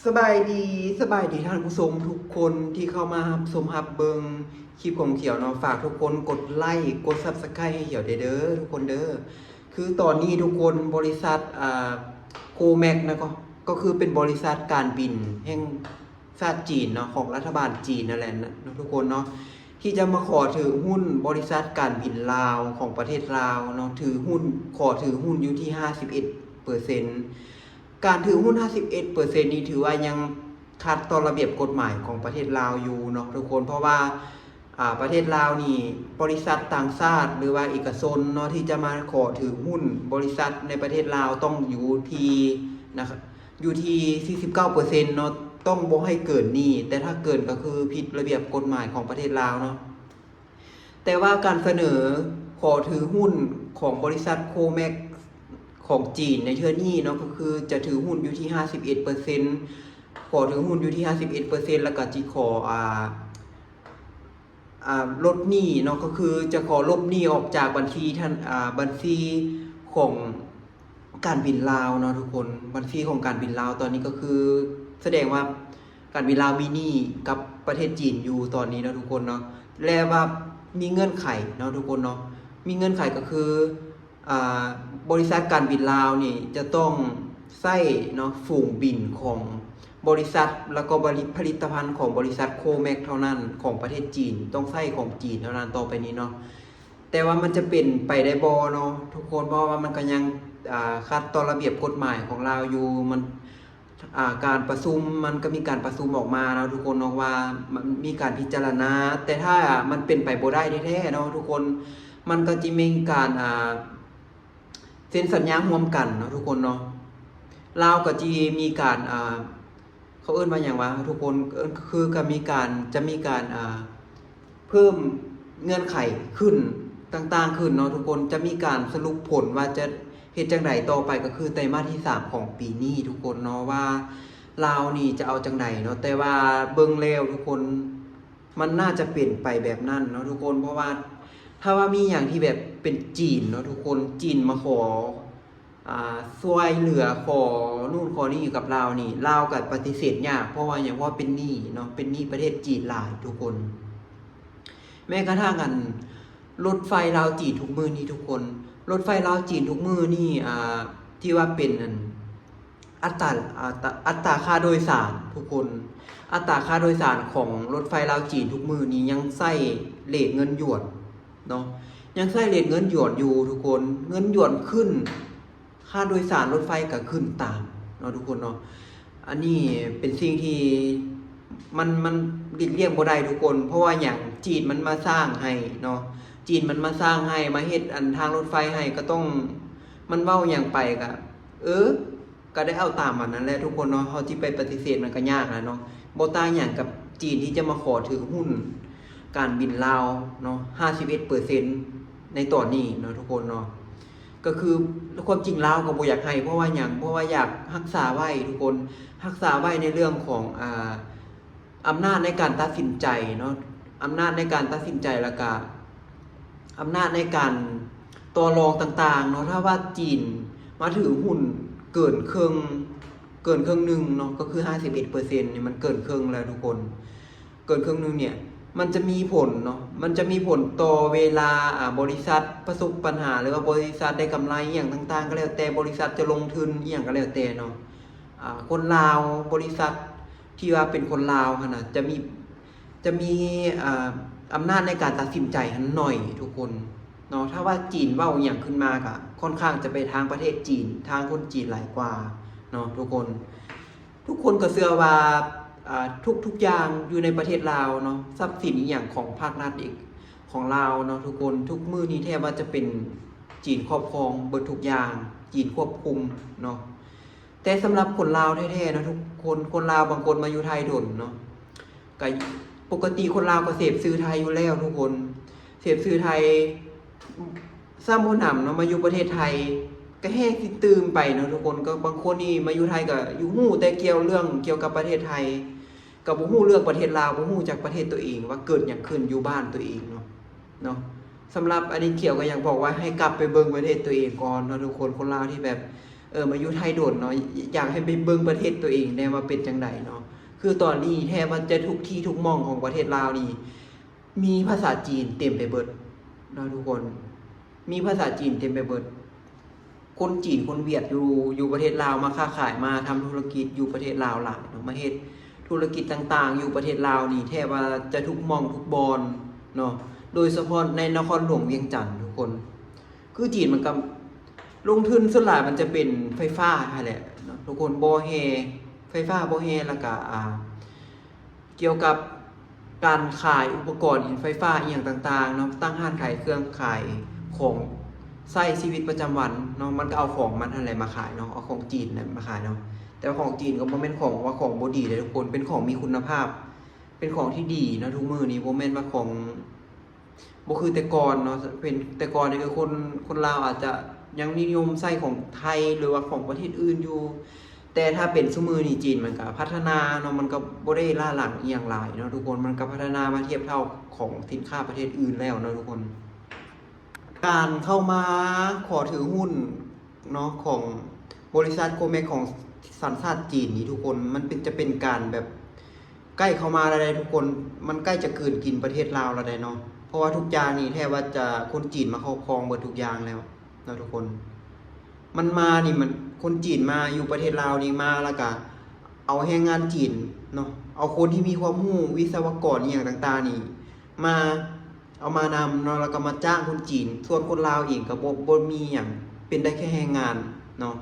สบายดีท่านผู้ชมทุกคนที่เข้ามารับชมรับเบิงคลิปของเขียวเนาะฝากทุกคนกดไลค์กด Subscribe ให้เขียวเด้อทุกคนเด้อคือตอนนี้ทุกคนบริษัทโคแม็กนะก็คือเป็นบริษัทการบินแห่งชาติจีนเนาะของรัฐบาลจีนนั่นแหละนะทุกคนเนาะที่จะมาขอถือหุ้นบริษัทการบินลาวของประเทศลาวเนาะขอถือหุ้นอยู่ที่ 51% การถือหุ้น 51% นี้ถือว่ายังขัดต่อระเบียบกฎหมายของประเทศลาวอยู่เนาะทุกคนเพราะว่าประเทศลาวนี่บริษัทต่างชาติหรือว่าเอกชนเนาะที่จะมาขอถือหุ้นบริษัทในประเทศลาวต้องอยู่ที่นะครับอยู่ที่ 49% เนาะต้องบ่ให้เกินนี้แต่ถ้าเกินก็คือผิดระเบียบกฎหมายของประเทศลาวเนาะแต่ว่าการเสนอขอถือหุ้นของบริษัทโคแม็กของจีนในเทื่อนี้เนาะก็คือจะถือหุ้นอยู่ที่ 51%ขอถือหุ้นอยู่ที่ 51% แล้วก็จิขอลดหนี้เนาะก็คือจะขอลบหนี้ออกจากบัญชีท่านบัญชีของการบินลาวเนาะทุกคนบัญชีของการบินลาวตอนนี้ก็คือแสดงว่าการบินลาวมีหนี้กับประเทศจีนอยู่ตอนนี้เนาะทุกคนเนาะและว่ามีเงื่อนไขเนาะทุกคนเนาะมีเงื่อนไขก็คือบริษัทการบินลาวนี่จะต้องใช้เนาะฝูงบินของบริษัทแล้วก็ผลิตภัณฑ์ของบริษัทโคแม็กเท่านั้นของประเทศจีนต้องใช้ของจีนเท่านั้นต่อไปนี้เนาะแต่ว่ามันจะเป็นไปได้บ่เนาะทุกคนเพราะว่ามันก็ยังขัดต่อระเบียบกฎหมายของลาวอยู่มันการประชุมมันก็มีการประชุมออกมาเนาะทุกคนเนาะว่ามันมีการพิจารณาแต่ถ้ามันเป็นไปบ่ได้แท้ๆเนาะทุกคนมันก็จะมีการเซ็นสัญญาร่วมกันเนาะทุกคนเนาะลาวก็จะมีการเขาเอิ้นว่าอย่างว่าทุกคนคือก็จะมีการเพิ่มเงื่อนไขขึ้นต่างๆขึ้นเนาะทุกคนจะมีการสรุปผลว่าจะเฮ็ดจังไดต่อไปก็คือไตรมาสที่3ของปีนี้ทุกคนเนาะว่าลาวนี่จะเอาจังไดเนาะแต่ว่าเบิ่งแล้วทุกคนมันน่าจะเปลี่ยนไปแบบนั้นเนาะทุกคนเพราะว่าถ้าว่ามีอย่างที่แบบเป็นจีนเนาะทุกคนจีนมาขอช่วยเหลือขอนู่นขอนี่กับลาวนี่ลาวก็ปฏิเสธยากเพราะว่าอย่างว่าเป็นหนี้เนาะเป็นหนี้ประเทศจีนหลายทุกคนแม้กระทั่งกันรถไฟลาวจีนทุกมื้อนี้ทุกคนรถไฟลาวจีนทุกมื้อนี่ที่ว่าเป็นอัตราค่าโดยสารทุกคนอัตราค่าโดยสารของรถไฟลาวจีนทุกมื้อนี้ยังใช้เรทเงินหยวนเนาะยังใช้เรทเงินหยวนอยู่ทุกคนเงินหยวนขึ้นค่าโดยสารรถไฟก็ขึ้นตามเนาะทุกคนเนาะอันนี้เป็นสิ่งที่มันหลีกเลี่ยงบ่ได้ทุกคนเพราะว่าอย่างจีนมันมาสร้างให้เนาะจีนมันมาสร้างให้มาเฮ็ดทางรถไฟให้ก็ต้องมันเว้าหยังไปก็ก็ได้เอาตามมันนั่นแหละทุกคนเนาะเฮาสิไปปฏิเสธมันก็ยากนะเนาะบ่ต่างหยังกับจีนที่จะมาขอถือหุ้นการบินลาวเนาะ 51% ในตอนนี้เนาะทุกคนเนาะก็คือความจริงลาวก็บ่อยากให้เพราะว่าหยังเพราะว่าอยากรักษาไว้ทุกคนรักษาไว้ในเรื่องของอำนาจในการตัดสินใจเนาะอำนาจในการตัดสินใจแล้วก็อำนาจในการต่อรองต่างๆเนาะถ้าว่าจีนมาถือหุ้นเกินครึ่งนึงเนาะก็คือ 51% นี่มันเกินครึ่งแล้วทุกคนเกินครึ่งนึงเนี่ยมันจะมีผลเนาะมันจะมีผลต่อเวลาบริษัทประสบปัญหาหรือว่าบริษัทได้กำไรอย่างต่างๆก็แล้วแต่บริษัทจะลงทุนอย่างก็แล้วแต่เนาะคนลาวบริษัทที่ว่าเป็นคนลาวขนาดจะมีอำนาจในการตัดสินใจหันหน่อยทุกคนเนาะถ้าว่าจีนเว้าอย่างขึ้นมาก็ค่อนข้างจะไปทางประเทศจีนทางคนจีนหลายกว่าเนาะทุกคนก็เชื่อว่าทุกอย่างอยู่ในประเทศลาวเนาะทรัพย์สินอย่างของภาครัฐอีกของลาวเนาะทุกคนทุกมื้อนี้แทบว่าจะเป็นจีนครอบครองเบิดทุกอย่างจีนควบคุมเนาะแต่สำหรับคนลาวแท้ๆนะทุกคนลาวบางคนมาอยู่ไทยโดนเนาะก็ปกติคนลาวก็เสพสื่อไทยอยู่แล้วทุกคนเสพสื่อไทยซ้ำบ่นำเนาะมาอยู่ประเทศไทยก็แห้งสิตื่มไปเนาะทุกคนก็บางคนนี่มาอยู่ไทยก็อยู่ฮู้แต่เกี่ยวกับประเทศไทยก็บ่ฮู้เรื่องประเทศลาวบ่ฮู้จากประเทศตัวเองว่าเกิดหยังขึ้นอยู่บ้านตัวเองเนาะสำหรับอันนี้เขียวก็ยังบอกว่าให้กลับไปเบิ่งประเทศตัวเองก่อนเนาะทุกคนคนลาวที่แบบ มาอยู่ไทยโดนเนาะอยากให้ไปเบิ่งประเทศตัวเองได้ว่าเป็นจังไดเนาะคือตอนนี้แทบว่าจะทุกที่ทุกหม่องของประเทศลาวนี่มีภาษาจีนเต็มไปเบิดเนาะทุกคนมีภาษาจีนเต็มไปเบิดคนจีนคนเวียดอยู่ประเทศลาวมาค้าขายมาทำธุรกิจอยู่ประเทศลาวหลายเนาะมาเฮ็ดธุรกิจต่างๆ อยู่ประเทศลาวนี่แทบว่าจะทุกหม่องทุกบอนเนาะโดยเฉพาะในนครหลวงเวียงจันทน์ทุกคนคือจีนมันก็ลงทุนส่วนหลายมันจะเป็นไฟฟ้าแหละเนาะทุกคนบ่แฮไฟฟ้าบ่แฮแล้วก็เกี่ยวกับการขายอุปกรณ์ไฟฟ้าอีหยังต่างๆเนาะตั้งห้างขายเครื่องขายของใช้ชีวิตประจำวันเนาะมันก็เอาของมันอะไรมาขายเนาะเอาของจีนเนี่ยมาขายเนาะแต่ว่าของจีนก็บ่แม่นของว่าของบ่ดีเลยทุกคนเป็นของมีคุณภาพ เป็นของที่ดีเนาะทุกมื้อนี้บ่แม่นว่าของบ่คือแต่ก่อนเนาะเป็นแต่ก่อนนี่คือคนลาวอาจจะยังนิยมใช้ของไทยหรือว่าของประเทศอื่นอยู่ แต่ถ้าเป็นซุมื้อนี้จีนมันก็พัฒนาเนาะมันก็บ่ได้ล้าหลังอีหยังหลายเนาะทุกคนมันก็พัฒนามาเทียบเท่าของสินค้าประเทศอื่นแล้วเนาะทุกคน การเข้ามาขอถือหุ้นเนาะของบริษัทโกเมกของสัญชาติจีนนี่ทุกคนมันจะเป็นการแบบใกล้เข้ามาแล้วได้ทุกคนมันใกล้จะเกินกินประเทศลาวแล้วได้เนาะเพราะว่าทุกอย่างนี่แทบว่าจะคนจีนมาครอบครองหมดทุกอย่างแล้วเนาะทุกคนมันมานี่มันคนจีนมาอยู่ประเทศลาวนี่มาแล้วก็เอาแรงงานจีนเนาะเอาคนที่มีความรู้วิศวกรอหย่างต่างๆนี่มาเอามานำเนาะแล้วก็มาจ้างคนจีนส่วนคนลาวเองก็บ่มีหยังเป็นได้แค่แรงงานเนาะ